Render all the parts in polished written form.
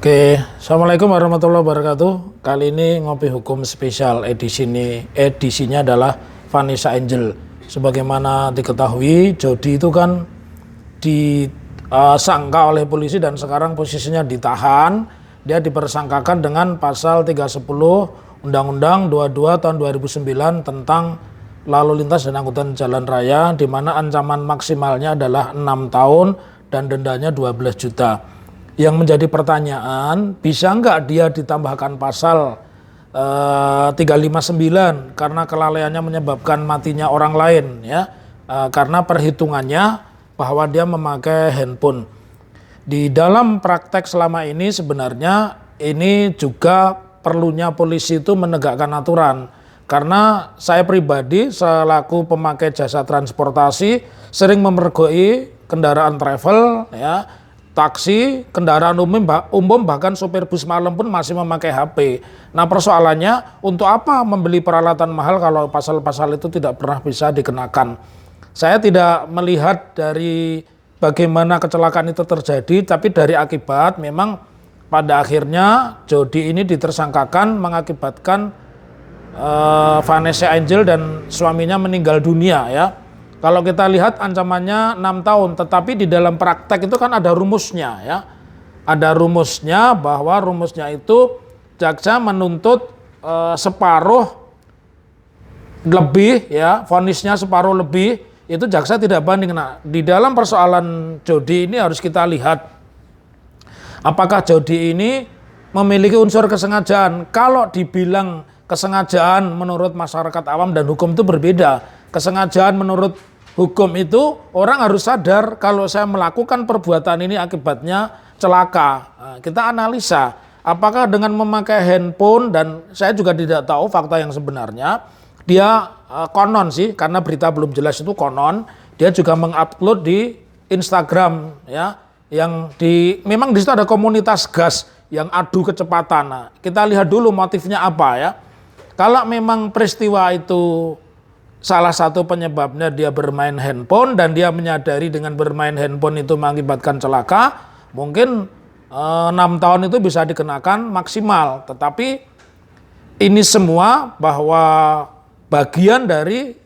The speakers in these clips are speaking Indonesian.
Oke, Assalamualaikum warahmatullahi wabarakatuh. Kali ini ngopi hukum spesial edisinya adalah Vanessa Angel. Sebagaimana diketahui, Jody itu kan disangka oleh polisi dan sekarang posisinya ditahan. Dia dipersangkakan dengan pasal 310 Undang-Undang 22 tahun 2009 tentang lalu lintas dan angkutan jalan raya, di mana ancaman maksimalnya adalah 6 tahun dan dendanya 12 juta. Yang menjadi pertanyaan, bisa nggak dia ditambahkan pasal 359 karena kelalaiannya menyebabkan matinya orang lain, ya, karena perhitungannya bahwa dia memakai handphone. Di dalam praktek selama ini sebenarnya ini juga perlunya polisi itu menegakkan aturan, karena saya pribadi selaku pemakai jasa transportasi sering memergoi kendaraan travel, ya, taksi, kendaraan umum bahkan sopir bus malam pun masih memakai HP. Nah, persoalannya untuk apa membeli peralatan mahal kalau pasal-pasal itu tidak pernah bisa dikenakan. Saya tidak melihat dari bagaimana kecelakaan itu terjadi, tapi dari akibat memang pada akhirnya Jody ini ditersangkakan mengakibatkan Vanessa Angel dan suaminya meninggal dunia, ya. Kalau kita lihat ancamannya 6 tahun, tetapi di dalam praktek itu kan ada rumusnya, ya. Ada rumusnya, bahwa rumusnya itu jaksa menuntut separuh lebih, ya, vonisnya separuh lebih, itu jaksa tidak banding. Nah, di dalam persoalan Jody ini harus kita lihat apakah Jody ini memiliki unsur kesengajaan. Kalau dibilang kesengajaan menurut masyarakat awam dan hukum itu berbeda. Kesengajaan menurut hukum itu orang harus sadar kalau saya melakukan perbuatan ini akibatnya celaka. Nah, kita analisa apakah dengan memakai handphone, dan saya juga tidak tahu fakta yang sebenarnya. Dia konon sih, karena berita belum jelas itu konon, dia juga mengupload di Instagram, ya, yang memang di situ ada komunitas gas yang adu kecepatan. Nah, kita lihat dulu motifnya apa, ya. Kalau memang peristiwa itu salah satu penyebabnya dia bermain handphone dan dia menyadari dengan bermain handphone itu mengakibatkan celaka, mungkin 6 tahun itu bisa dikenakan maksimal. Tetapi ini semua bahwa bagian dari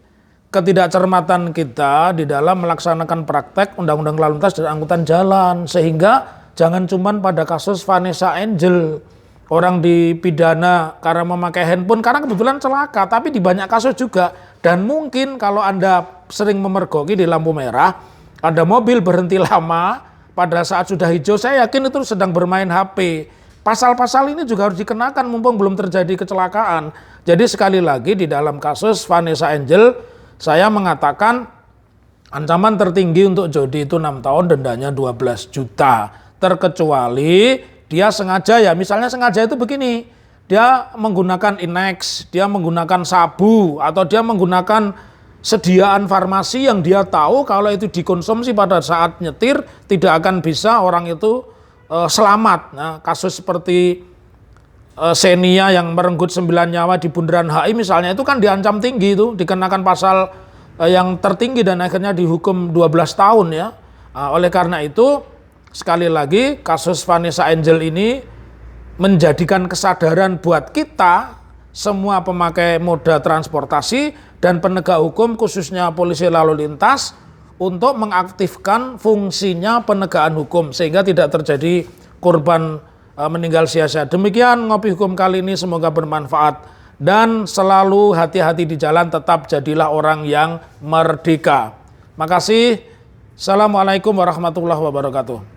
ketidakcermatan kita di dalam melaksanakan praktek Undang-Undang Lalu Lintas dan Angkutan Jalan, sehingga jangan cuman pada kasus Vanessa Angel orang dipidana karena memakai handphone karena kebetulan celaka, tapi di banyak kasus juga. Dan mungkin kalau Anda sering memergoki di lampu merah, ada mobil berhenti lama pada saat sudah hijau, saya yakin itu sedang bermain HP. Pasal-pasal ini juga harus dikenakan mumpung belum terjadi kecelakaan. Jadi sekali lagi di dalam kasus Vanessa Angel, saya mengatakan ancaman tertinggi untuk Jody itu 6 tahun, dendanya 12 juta. Terkecuali dia sengaja, ya, misalnya sengaja itu begini, dia menggunakan Inex, dia menggunakan sabu, atau dia menggunakan sediaan farmasi yang dia tahu kalau itu dikonsumsi pada saat nyetir tidak akan bisa orang itu selamat. Nah, kasus seperti Xenia yang merenggut 9 nyawa di Bundaran HI misalnya, itu kan diancam tinggi, itu dikenakan pasal yang tertinggi dan akhirnya dihukum 12 tahun, ya. Oleh karena itu sekali lagi kasus Vanessa Angel ini menjadikan kesadaran buat kita semua pemakai moda transportasi dan penegak hukum khususnya polisi lalu lintas untuk mengaktifkan fungsinya penegakan hukum sehingga tidak terjadi korban meninggal sia-sia. Demikian ngopi hukum kali ini, semoga bermanfaat dan selalu hati-hati di jalan, tetap jadilah orang yang merdeka. Makasih. Assalamualaikum warahmatullahi wabarakatuh.